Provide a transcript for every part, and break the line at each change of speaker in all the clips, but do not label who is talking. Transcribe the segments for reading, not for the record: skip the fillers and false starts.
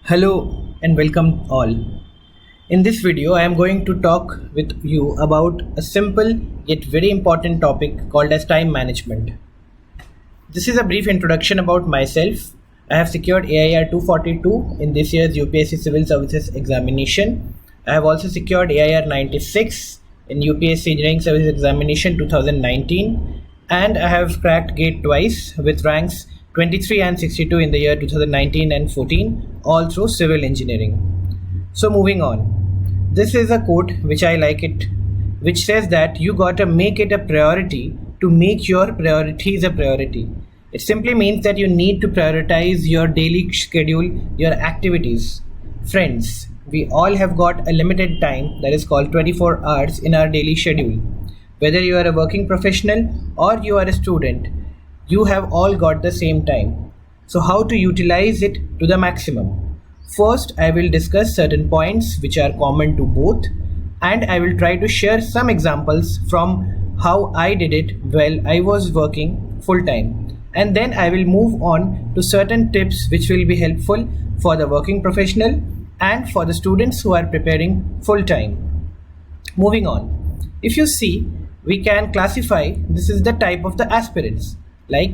Hello and welcome all. In this video, I am going to talk with you about a simple yet very important topic called as time management. This is a brief introduction about myself. I have secured AIR 242 in this year's UPSC Civil Services examination. I have also secured AIR 96 in UPSC Engineering Services Examination 2019, and I have cracked GATE twice with ranks 23 and 62 in the year 2019 and 14, all through civil engineering. So moving on. This is a quote which I like it, which says that you gotta make it a priority to make your priorities a priority. It simply means that you need to prioritize your daily schedule, your activities. Friends, we all have got a limited time that is called 24 hours in our daily schedule. Whether you are a working professional or you are a student, you have all got the same time. So how to utilize it to the maximum? First, I will discuss certain points which are common to both, and I will try to share some examples from how I did it while I was working full time. And then I will move on to certain tips which will be helpful for the working professional and for the students who are preparing full time. Moving on. If you see, we can classify this is the type of the aspirants. Like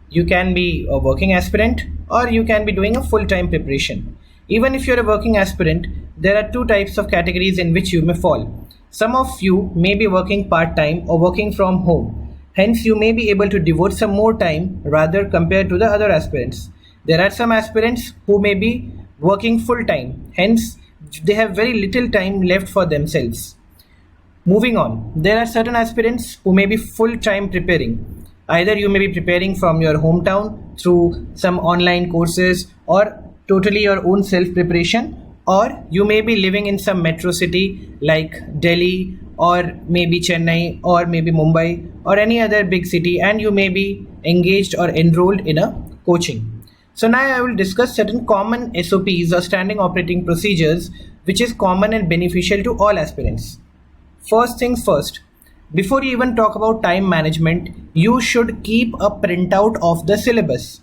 you can be a working aspirant or you can be doing a full-time preparation. Even if you're a working aspirant, there are two types of categories in which you may fall. Some of you may be working part-time or working from home. Hence, you may be able to devote some more time rather compared to the other aspirants. There are some aspirants who may be working full-time. Hence, they have very little time left for themselves. Moving on, there are certain aspirants who may be full-time preparing. Either you may be preparing from your hometown through some online courses or totally your own self-preparation, or you may be living in some metro city like Delhi or maybe Chennai or maybe Mumbai or any other big city, and you may be engaged or enrolled in a coaching. So now I will discuss certain common SOPs or standing operating procedures which is common and beneficial to all aspirants. First things first. Before you even talk about time management, you should keep a printout of the syllabus.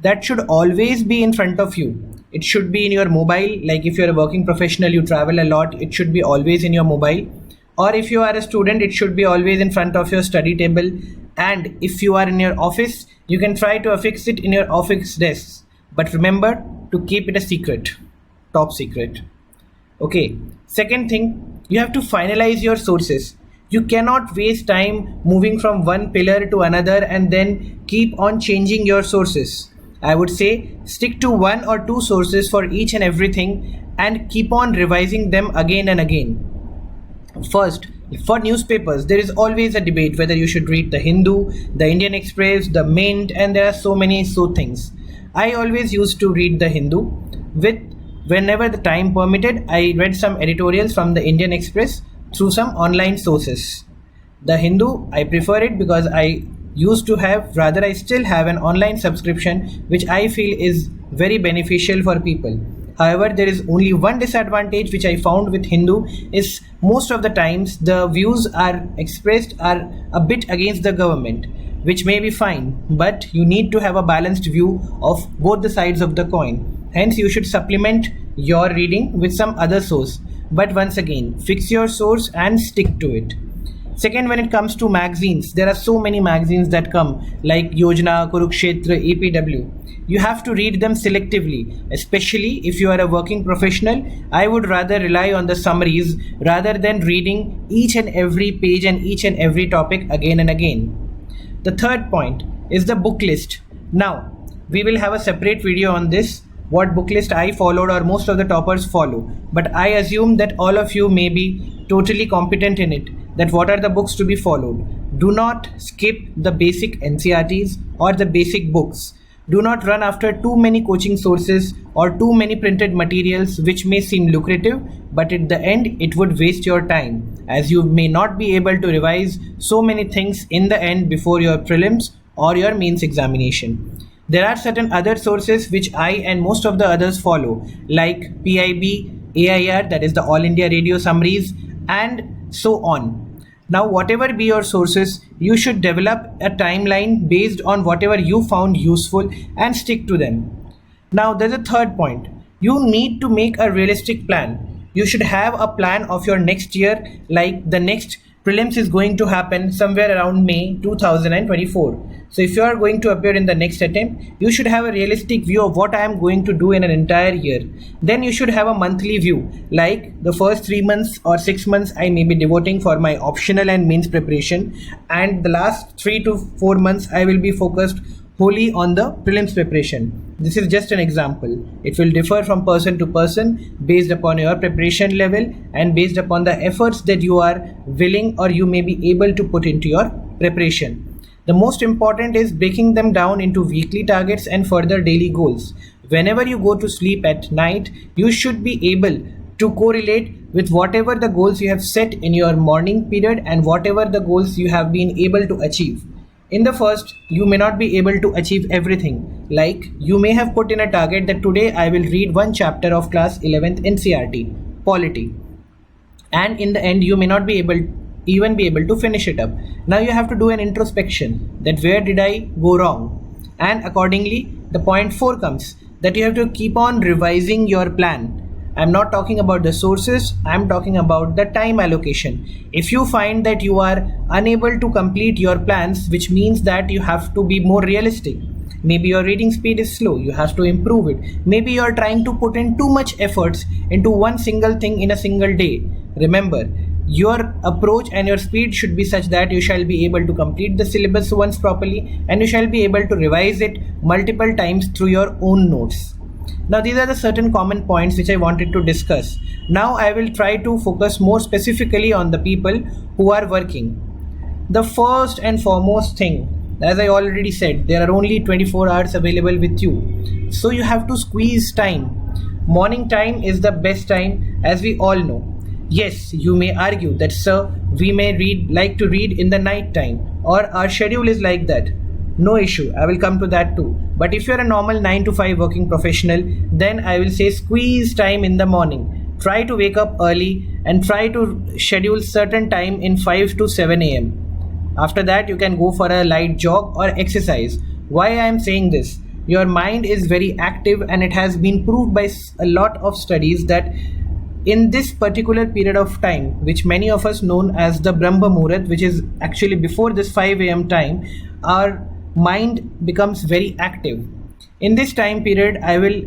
That should always be in front of you. It should be in your mobile, like if you're a working professional, you travel a lot, it should be always in your mobile. Or if you are a student, it should be always in front of your study table. And if you are in your office, you can try to affix it in your office desk. But remember to keep it a secret, top secret. Okay, second thing, you have to finalize your sources. You cannot waste time moving from one pillar to another and then keep on changing your sources. I would say stick to one or two sources for each and everything and keep on revising them again and again. First, for newspapers, there is always a debate whether you should read the Hindu, the Indian Express, the Mint, and there are so many things. I always used to read the Hindu. Whenever the time permitted, I read some editorials from the Indian Express through some online sources. The Hindu, I prefer it because I still have an online subscription which I feel is very beneficial for people. However, there is only one disadvantage which I found with Hindu is most of the times the views are expressed are a bit against the government, which may be fine, but you need to have a balanced view of both the sides of the coin. Hence, you should supplement your reading with some other source. But once again, fix your source and stick to it. Second, when it comes to magazines, there are so many magazines that come like Yojana, Kurukshetra, APW. You have to read them selectively, especially if you are a working professional. I would rather rely on the summaries rather than reading each and every page and each and every topic again and again. The third point is the book list. Now, we will have a separate video on this, what book list I followed or most of the toppers follow. But I assume that all of you may be totally competent in it, that what are the books to be followed. Do not skip the basic NCRTs or the basic books. Do not run after too many coaching sources or too many printed materials which may seem lucrative, but at the end it would waste your time, as you may not be able to revise so many things in the end before your prelims or your mains examination. There are certain other sources which I and most of the others follow, like PIB, AIR, that is the All India Radio Summaries, and so on. Now, whatever be your sources, you should develop a timeline based on whatever you found useful and stick to them. Now, there's a third point. You need to make a realistic plan. You should have a plan of your next year, like the next prelims is going to happen somewhere around May 2024. So if you are going to appear in the next attempt, you should have a realistic view of what I am going to do in an entire year. Then you should have a monthly view, like the first 3 months or 6 months I may be devoting for my optional and mains preparation, and the last 3 to 4 months I will be focused wholly on the prelims preparation. This is just an example. It will differ from person to person based upon your preparation level and based upon the efforts that you are willing or you may be able to put into your preparation. The most important is breaking them down into weekly targets and further daily goals. Whenever you go to sleep at night, you should be able to correlate with whatever the goals you have set in your morning period and whatever the goals you have been able to achieve. In the first, you may not be able to achieve everything. Like, you may have put in a target that today I will read one chapter of class 11th NCERT, Polity. And in the end, you may not be able to finish it up. Now you have to do an introspection that where did I go wrong? And accordingly, the point 4 comes that you have to keep on revising your plan. I'm not talking about the sources, I'm talking about the time allocation. If you find that you are unable to complete your plans, which means that you have to be more realistic. Maybe your reading speed is slow, you have to improve it. Maybe you are trying to put in too much efforts into one single thing in a single day. Remember, your approach and your speed should be such that you shall be able to complete the syllabus once properly and you shall be able to revise it multiple times through your own notes. Now these are the certain common points which I wanted to discuss. Now I will try to focus more specifically on the people who are working. The first and foremost thing, as I already said, there are only 24 hours available with you. So you have to squeeze time. Morning time is the best time, as we all know. Yes, you may argue that, sir, we may like to read in the night time, or our schedule is like that. No issue, I will come to that too. But if you're a normal 9 to 5 working professional, then I will say squeeze time in the morning. Try to wake up early and try to schedule certain time in 5 to 7 a.m. After that, you can go for a light jog or exercise. Why I am saying this? Your mind is very active and it has been proved by a lot of studies that in this particular period of time, which many of us known as the Brahma Muhurat, which is actually before this 5 a.m. time, our mind becomes very active. In this time period, I will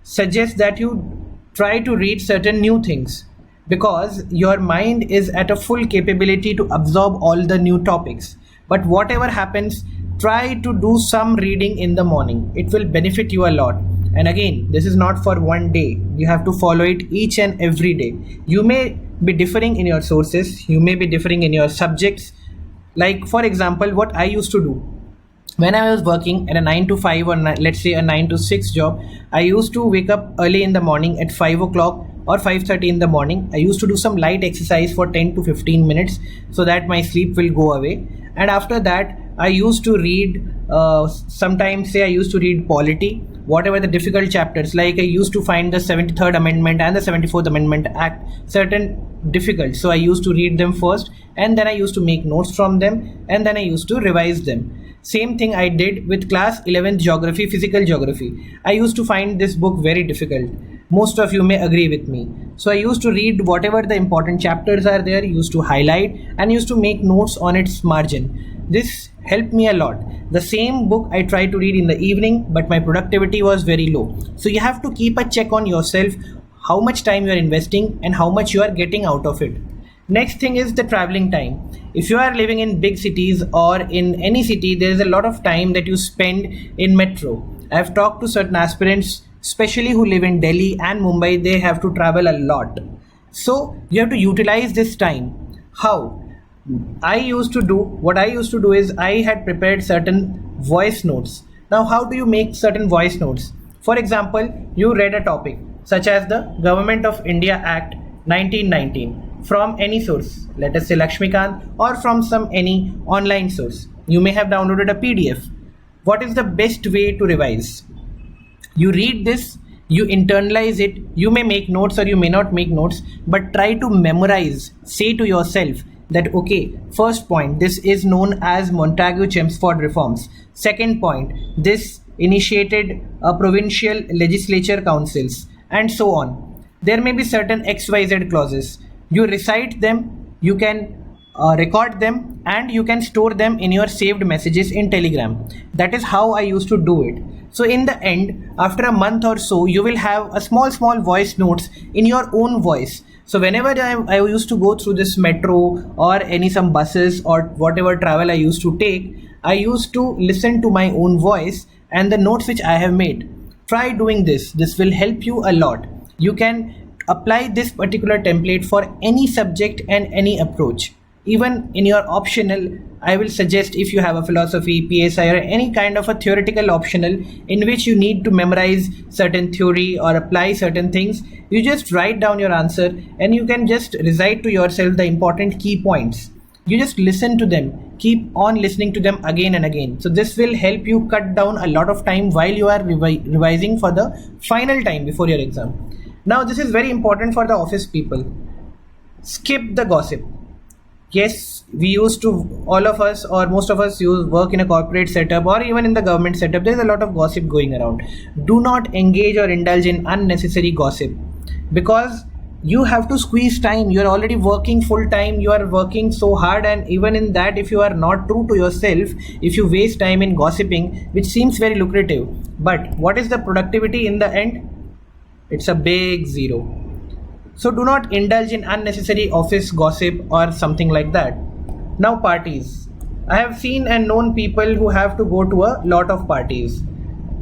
suggest that you try to read certain new things because your mind is at a full capability to absorb all the new topics. But whatever happens, try to do some reading in the morning. It will benefit you a lot. And again, this is not for one day. You have to follow it each and every day. You may be differing in your sources. You may be differing in your subjects. Like for example, what I used to do. When I was working at a 9 to 5 or let's say a 9 to 6 job, I used to wake up early in the morning at 5 o'clock or 5:30 in the morning. I used to do some light exercise for 10 to 15 minutes so that my sleep will go away. And after that, I used to read, sometimes say I used to read polity, whatever the difficult chapters, like I used to find the 73rd Amendment and the 74th Amendment Act certain difficult. So I used to read them first and then I used to make notes from them and then I used to revise them. Same thing I did with class 11th geography, physical geography. I used to find this book very difficult. Most of you may agree with me. So I used to read whatever the important chapters are there, used to highlight and used to make notes on its margin. This helped me a lot. The same book I tried to read in the evening, but my productivity was very low. So you have to keep a check on yourself, how much time you are investing and how much you are getting out of it. Next thing is the traveling time. If you are living in big cities or in any city, there is a lot of time that you spend in metro. I have talked to certain aspirants, especially who live in Delhi and Mumbai, they have to travel a lot. So you have to utilize this time. How? What I used to do is I had prepared certain voice notes. Now, how do you make certain voice notes? For example, you read a topic such as the Government of India Act 1919 from any source, let us say Lakshmikant, or from any online source. You may have downloaded a PDF. What is the best way to revise? You read this, you internalize it, you may make notes or you may not make notes, but try to memorize. Say to yourself that, okay, first point, this is known as Montagu-Chelmsford reforms. Second point, this initiated provincial legislature councils. and so on. There may be certain XYZ clauses. You recite them, you can record them, and you can store them in your saved messages in Telegram. That is how I used to do it. So in the end, after a month or so, you will have a small voice notes in your own voice. So whenever I used to go through this metro or some buses or whatever travel I used to take, I used to listen to my own voice and the notes which I have made. Try doing this. This will help you a lot. You can apply this particular template for any subject and any approach. Even in your optional, I will suggest, if you have a philosophy, PSI, or any kind of a theoretical optional in which you need to memorize certain theory or apply certain things, you just write down your answer and you can just recite to yourself the important key points. You just listen to them, keep on listening to them again and again. So this will help you cut down a lot of time while you are revising for the final time before your exam. Now this is very important for the office people. Skip the gossip. Yes, we used to, all of us or most of us work in a corporate setup or even in the government setup. There's a lot of gossip going around. Do not engage or indulge in unnecessary gossip, because you have to squeeze time. You're already working full time. You are working so hard, and even in that, if you are not true to yourself, if you waste time in gossiping, which seems very lucrative, but what is the productivity in the end? It's a big zero. So do not indulge in unnecessary office gossip or something like that. Now parties. I have seen and known people who have to go to a lot of parties.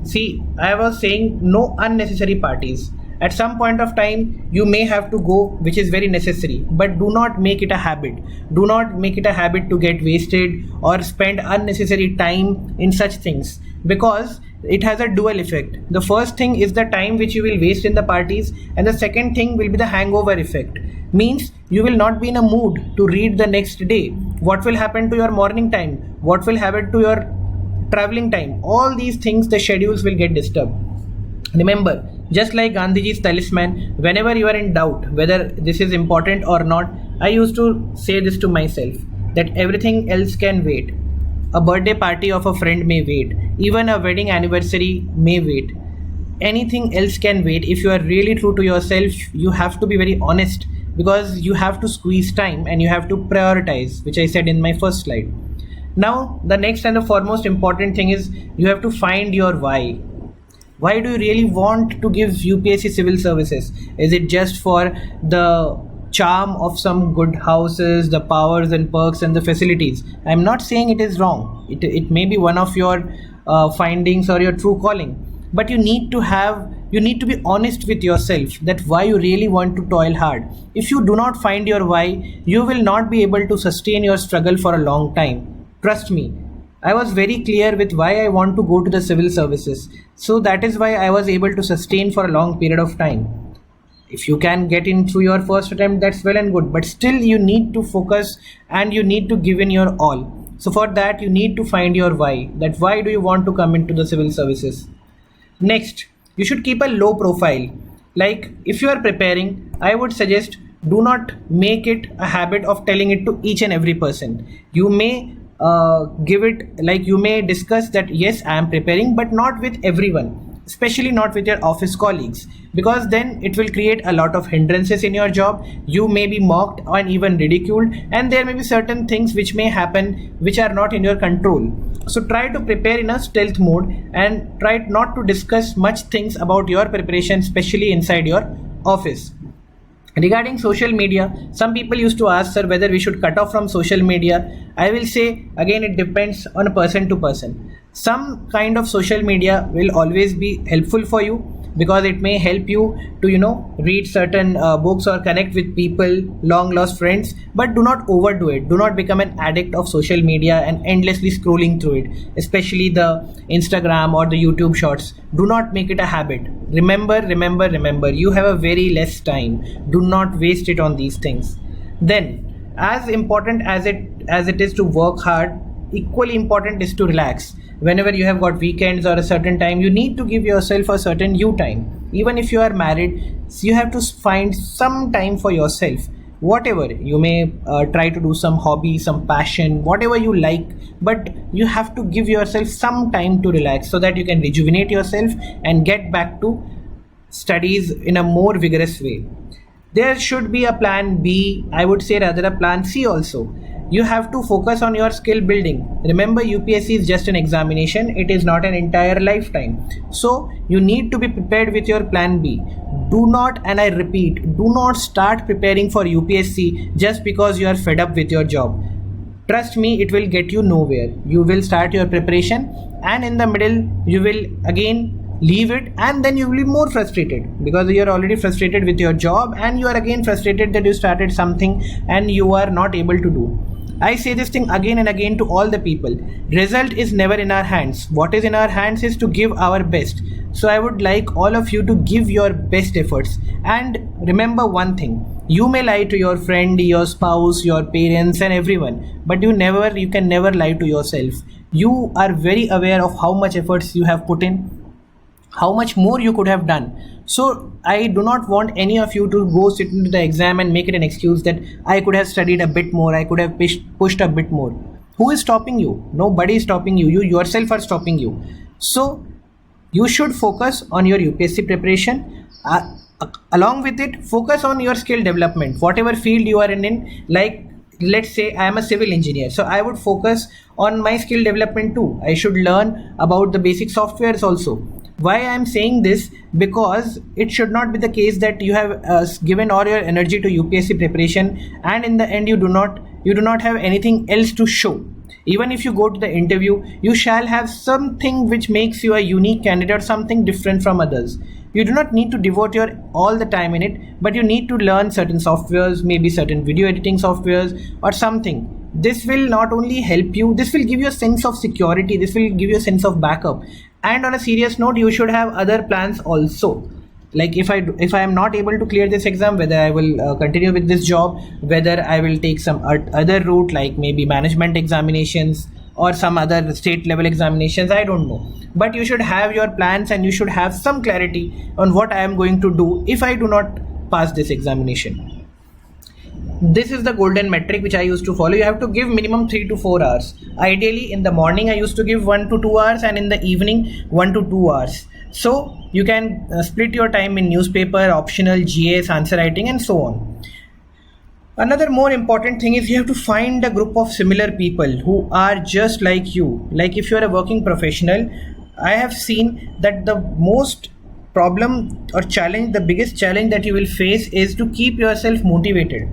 See, I was saying no unnecessary parties. At some point of time, you may have to go, which is very necessary, but do not make it a habit. Do not make it a habit to get wasted or spend unnecessary time in such things, because it has a dual effect. The first thing is the time which you will waste in the parties, and the second thing will be the hangover effect. Means you will not be in a mood to read the next day. What will happen to your morning time? What will happen to your traveling time? All these things, the schedules will get disturbed. Remember, just like Gandhiji's talisman, whenever you are in doubt whether this is important or not, I used to say this to myself, that everything else can wait. A birthday party of a friend may wait. Even a wedding anniversary may wait. Anything else can wait. If you are really true to yourself, you have to be very honest, because you have to squeeze time and you have to prioritize, which I said in my first slide. Now, the next and the foremost important thing is you have to find your why. Why do you really want to give UPSC civil services? Is it just for the charm of some good houses, the powers and perks and the facilities? I'm not saying it is wrong. It may be one of your findings or your true calling, but you need to be honest with yourself, that why you really want to toil hard. If you do not find your why, you will not be able to sustain your struggle for a long time. Trust me, I was very clear with why I want to go to the civil services. So that is why I was able to sustain for a long period of time. If you can get in through your first attempt, that's well and good, but still you need to focus and you need to give in your all. So for that, you need to find your why. That why do you want to come into the civil services? Next, you should keep a low profile. Like if you are preparing, I would suggest do not make it a habit of telling it to each and every person. You may give it, like you may discuss that yes, I am preparing, but not with everyone, especially not with your office colleagues, because then it will create a lot of hindrances in your job. You may be mocked and even ridiculed, and there may be certain things which may happen which are not in your control. So try to prepare in a stealth mode and try not to discuss much things about your preparation, especially inside your office. Regarding social media, some people used to ask, sir, whether we should cut off from social media. I will say again, it depends on a person to person. Some kind of social media will always be helpful for you, because it may help you to read certain books or connect with people, long lost friends, but do not overdo it. Do not become an addict of social media and endlessly scrolling through it, especially the Instagram or the YouTube shorts. Do not make it a habit. Remember, you have a very less time. Do not waste it on these things. Then, as important as it is to work hard, equally important is to relax. Whenever you have got weekends or a certain time, you need to give yourself a certain you time. Even if you are married, you have to find some time for yourself. Whatever, you may try to do some hobby, some passion, whatever you like, but you have to give yourself some time to relax so that you can rejuvenate yourself and get back to studies in a more vigorous way. There should be a plan B, I would say rather a plan C also. You have to focus on your skill building. Remember, UPSC is just an examination, it is not an entire lifetime. So you need to be prepared with your plan B. Do not, and I repeat, do not start preparing for UPSC just because you are fed up with your job. Trust me, it will get you nowhere. You will start your preparation and in the middle you will again leave it, and then you will be more frustrated because you are already frustrated with your job and you are again frustrated that you started something and you are not able to do. I say this thing again and again to all the people. Result is never in our hands. What is in our hands is to give our best. So I would like all of you to give your best efforts. And remember one thing. You may lie to your friend, your spouse, your parents and everyone. But you can never lie to yourself. You are very aware of how much efforts you have put in, how much more you could have done. So I do not want any of you to go sit into the exam and make it an excuse that I could have studied a bit more, I could have pushed a bit more. Who is stopping you? Nobody is stopping you. You yourself are stopping you. So you should focus on your UPSC preparation. Along with it, focus on your skill development. Whatever field you are in, like let's say I am a civil engineer, so I would focus on my skill development too. I should learn about the basic softwares also. Why I am saying this? Because it should not be the case that you have given all your energy to UPSC preparation and in the end you do not have anything else to show. Even if you go to the interview, you shall have something which makes you a unique candidate, something different from others. You do not need to devote your all the time in it, but you need to learn certain softwares, maybe certain video editing softwares or something. This will not only help you, this will give you a sense of security, this will give you a sense of backup. And on a serious note, you should have other plans also. Like if I am not able to clear this exam, whether I will continue with this job, whether I will take some other route like maybe management examinations or some other state level examinations, I don't know. But you should have your plans and you should have some clarity on what I am going to do if I do not pass this examination. This is the golden metric which I used to follow. You have to give minimum 3 to 4 hours. Ideally in the morning I used to give 1 to 2 hours and in the evening 1 to 2 hours. So you can split your time in newspaper, optional, GS, answer writing and so on. Another more important thing is you have to find a group of similar people who are just like you. Like if you are a working professional, I have seen that the most problem or challenge, the biggest challenge that you will face is to keep yourself motivated.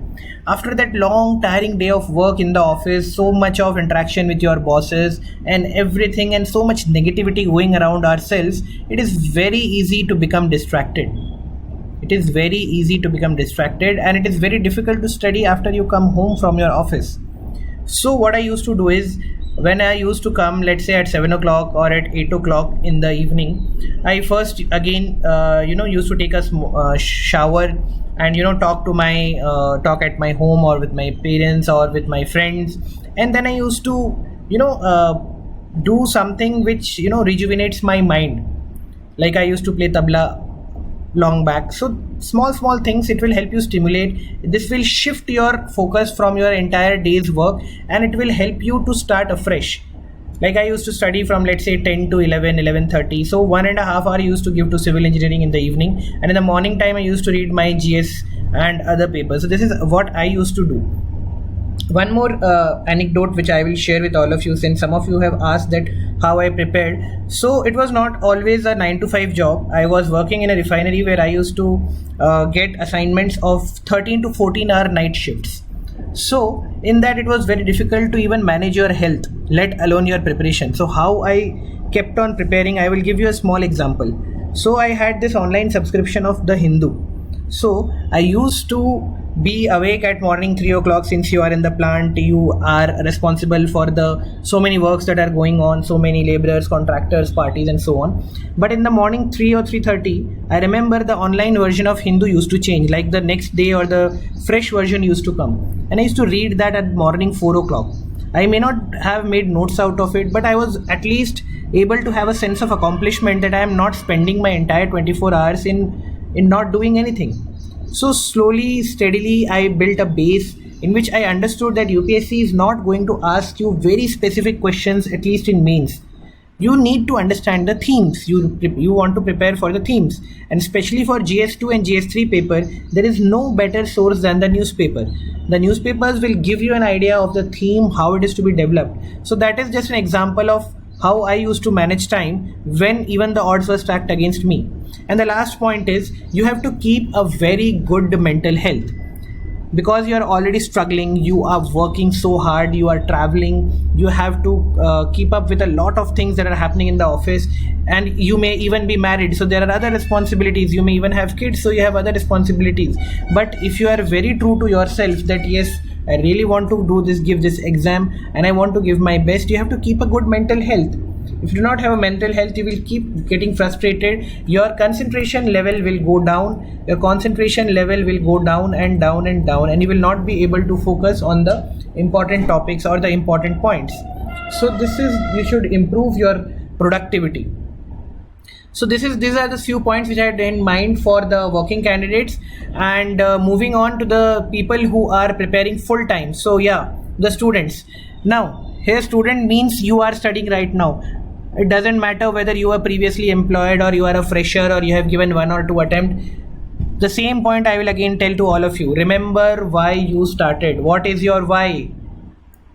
After that long tiring day of work in the office, so much of interaction with your bosses and everything and so much negativity going around ourselves, it is very easy to become distracted. It is very easy to become distracted and it is very difficult to study after you come home from your office. So what I used to do is, when I used to come, let's say at 7 o'clock or at 8 o'clock in the evening, I first again used to take a shower and talk at my home or with my parents or with my friends, and then I used to do something which rejuvenates my mind. Like I used to play tabla long back. So small things, it will help you stimulate. This will shift your focus from your entire day's work and it will help you to start afresh. Like I used to study from let's say 10 to 11:30. So 1.5 hours I used to give to civil engineering in the evening, and in the morning time I used to read my GS and other papers. So this is what I used to do. One more anecdote which I will share with all of you, since some of you have asked that how I prepared. So it was not always a 9 to 5 job. I was working in a refinery where I used to get assignments of 13 to 14 hour night shifts. So in that it was very difficult to even manage your health, let alone your preparation. So how I kept on preparing, I will give you a small example. So I had this online subscription of The Hindu. So I used to be awake at morning 3 o'clock. Since you are in the plant, you are responsible for the so many works that are going on, so many laborers, contractors, parties and so on. But in the morning 3 or 3:30, I remember the online version of Hindu used to change, like the next day or the fresh version used to come, and I used to read that at morning 4 o'clock. I may not have made notes out of it, but I was at least able to have a sense of accomplishment that I am not spending my entire 24 hours in not doing anything. So slowly, steadily, I built a base in which I understood that UPSC is not going to ask you very specific questions, at least in mains. You need to understand the themes. You want to prepare for the themes, and especially for GS2 and GS3 paper, there is no better source than the newspaper. The newspapers will give you an idea of the theme, how it is to be developed. So that is just an example of how I used to manage time when even the odds were stacked against me. And the last point is, you have to keep a very good mental health, because you are already struggling, you are working so hard, you are traveling, you have to keep up with a lot of things that are happening in the office, and you may even be married, so there are other responsibilities. You may even have kids, so you have other responsibilities. But if you are very true to yourself that yes, I really want to do this, give this exam, and I want to give my best, you have to keep a good mental health. If you do not have a mental health, you will keep getting frustrated. Your concentration level will go down. Your concentration level will go down and down and down, and you will not be able to focus on the important topics or the important points. So you should improve your productivity. So these are the few points which I had in mind for the working candidates. And moving on to the people who are preparing full time. So yeah, the students. Now here, student means you are studying right now. It doesn't matter whether you were previously employed or you are a fresher or you have given 1 or 2 attempts. The same point I will again tell to all of you. Remember why you started. What is your why?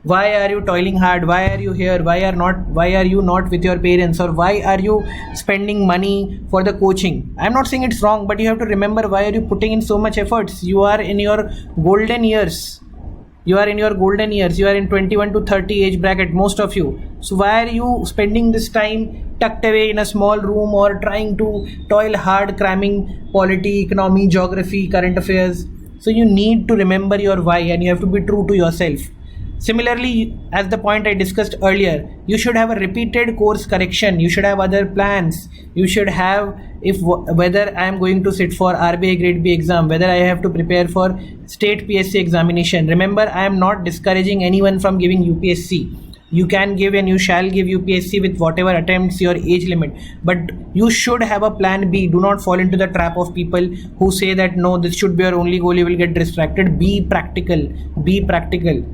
Why are you toiling hard? Why are you here? Why are you not with your parents? Or why are you spending money for the coaching? I'm not saying it's wrong, but you have to remember, why are you putting in so much efforts? You are in your golden years. You are in 21 to 30 age bracket, most of you. So why are you spending this time tucked away in a small room or trying to toil hard cramming polity, economy, geography, current affairs? So you need to remember your why, and you have to be true to yourself. Similarly, as the point I discussed earlier, you should have a repeated course correction. You should have other plans. You should have, whether I am going to sit for RBI Grade B exam, whether I have to prepare for state PSC examination. Remember, I am not discouraging anyone from giving UPSC. You can give and you shall give UPSC with whatever attempts your age limit. But you should have a plan B. Do not fall into the trap of people who say that no, this should be your only goal, you will get distracted. Be practical. Be practical.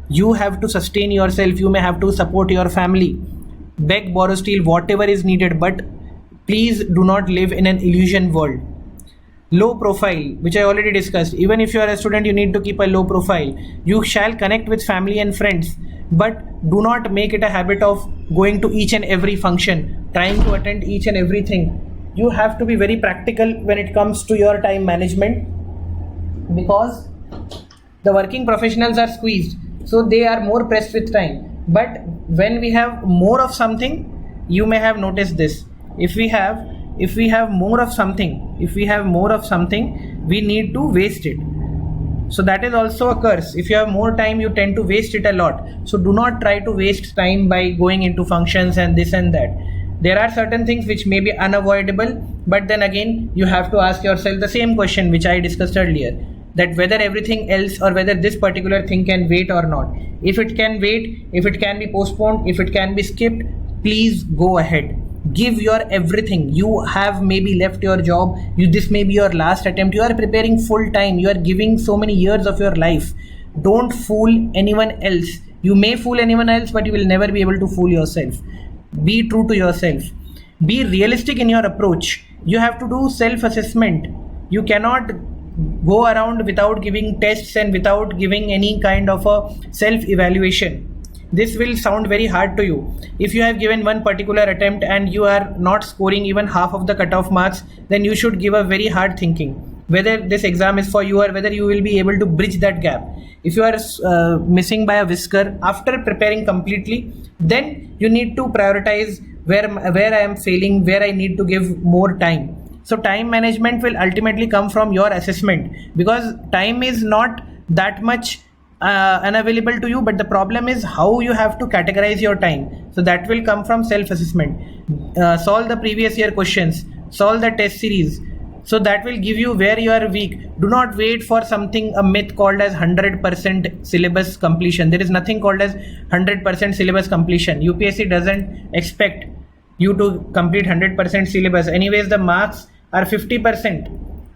You have to sustain yourself. You may have to support your family. Beg, borrow, steal, whatever is needed. But please do not live in an illusion world. Low profile, which I already discussed. Even if you are a student, you need to keep a low profile. You shall connect with family and friends, but do not make it a habit of going to each and every function, trying to attend each and everything. You have to be very practical when it comes to your time management, because the working professionals are squeezed, so they are more pressed with time. But when we have more of something, you may have noticed this. If we have more of something, we need to waste it. So that is also a curse. If you have more time, you tend to waste it a lot. So do not try to waste time by going into functions and this and that. There are certain things which may be unavoidable, but then again, you have to ask yourself the same question which I discussed earlier, that whether everything else or whether this particular thing can wait or not. If it can wait, if it can be postponed, if it can be skipped, please go ahead. Give your everything. You have maybe left your job. This may be your last attempt. You are preparing full time. You are giving so many years of your life. Don't fool anyone else. You may fool anyone else, but you will never be able to fool yourself. Be true to yourself. Be realistic in your approach. You have to do self-assessment. You cannot go around without giving tests and without giving any kind of a self-evaluation. This will sound very hard to you. If you have given one particular attempt and you are not scoring even half of the cutoff marks, then you should give a very hard thinking whether this exam is for you or whether you will be able to bridge that gap. If you are missing by a whisker after preparing completely, then you need to prioritize where I am failing, where I need to give more time. So time management will ultimately come from your assessment, because time is not that much unavailable to you, but the problem is how you have to categorize your time. So that will come from self-assessment. Solve the previous year questions, solve the test series, so that will give you where you are weak. Do not wait for a myth called as 100% syllabus completion. There is nothing called as 100% syllabus completion. UPSC doesn't expect you to complete 100% syllabus. Anyways, the marks are 50%,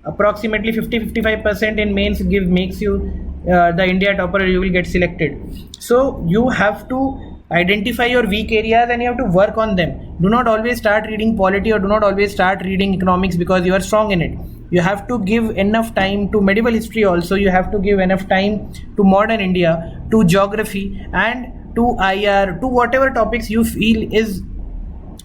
approximately 50-55% in mains makes you the India topper. You will get selected. So you have to Identify your weak areas and you have to work on them. Do not always start reading polity or do not always start reading economics because you are strong in it. You have to give enough time to medieval history also. You have to give enough time to modern India, to geography, and to IR, to whatever topics you feel is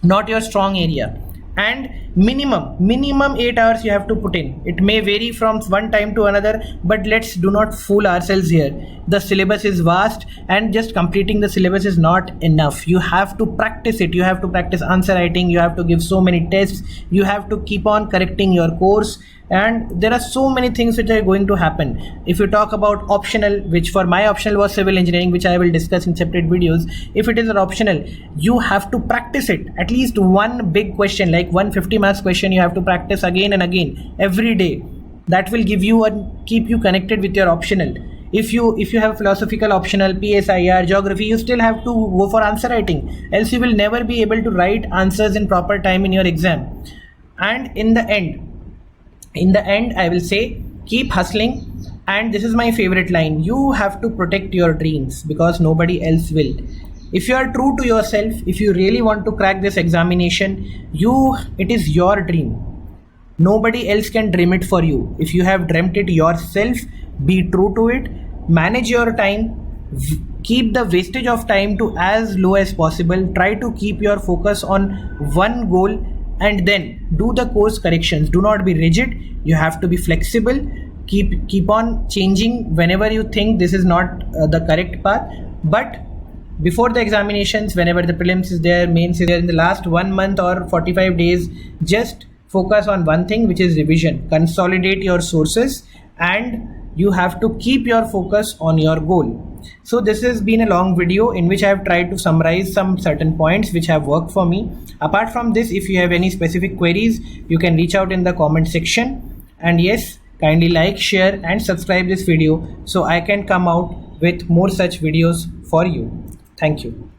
not your strong area. And minimum 8 hours you have to put in. It may vary from one time to another, but let's do not fool ourselves here. The syllabus is vast and just completing the syllabus is not enough. You have to practice it. You have to practice answer writing. You have to give so many tests. You have to keep on correcting your course, and there are so many things which are going to happen. If you talk about optional, which for my optional was civil engineering, which I will discuss in separate videos. If it is an optional, you have to practice it. At least one big question, like 150 marks question, you have to practice again and again every day. That will give you and keep you connected with your optional. If you have philosophical optional, PSIR, geography, you still have to go for answer writing, else you will never be able to write answers in proper time in your exam. And in the end, I will say, keep hustling. And this is my favorite line: you have to protect your dreams because nobody else will. If you are true to yourself, if you really want to crack this examination, it is your dream. Nobody else can dream it for you. If you have dreamt it yourself, be true to it. Manage your time. Keep the wastage of time to as low as possible. Try to keep your focus on one goal, and then do the course corrections. Do not be rigid. You have to be flexible. Keep on changing whenever you think this is not the correct path. But before the examinations, whenever the prelims is there, mains is there, in the last 1 month or 45 days, just focus on one thing, which is revision. Consolidate your sources, and you have to keep your focus on your goal. So this has been a long video in which I have tried to summarize some certain points which have worked for me. Apart from this, if you have any specific queries, you can reach out in the comment section. And yes, kindly like, share and subscribe this video so I can come out with more such videos for you. Thank you.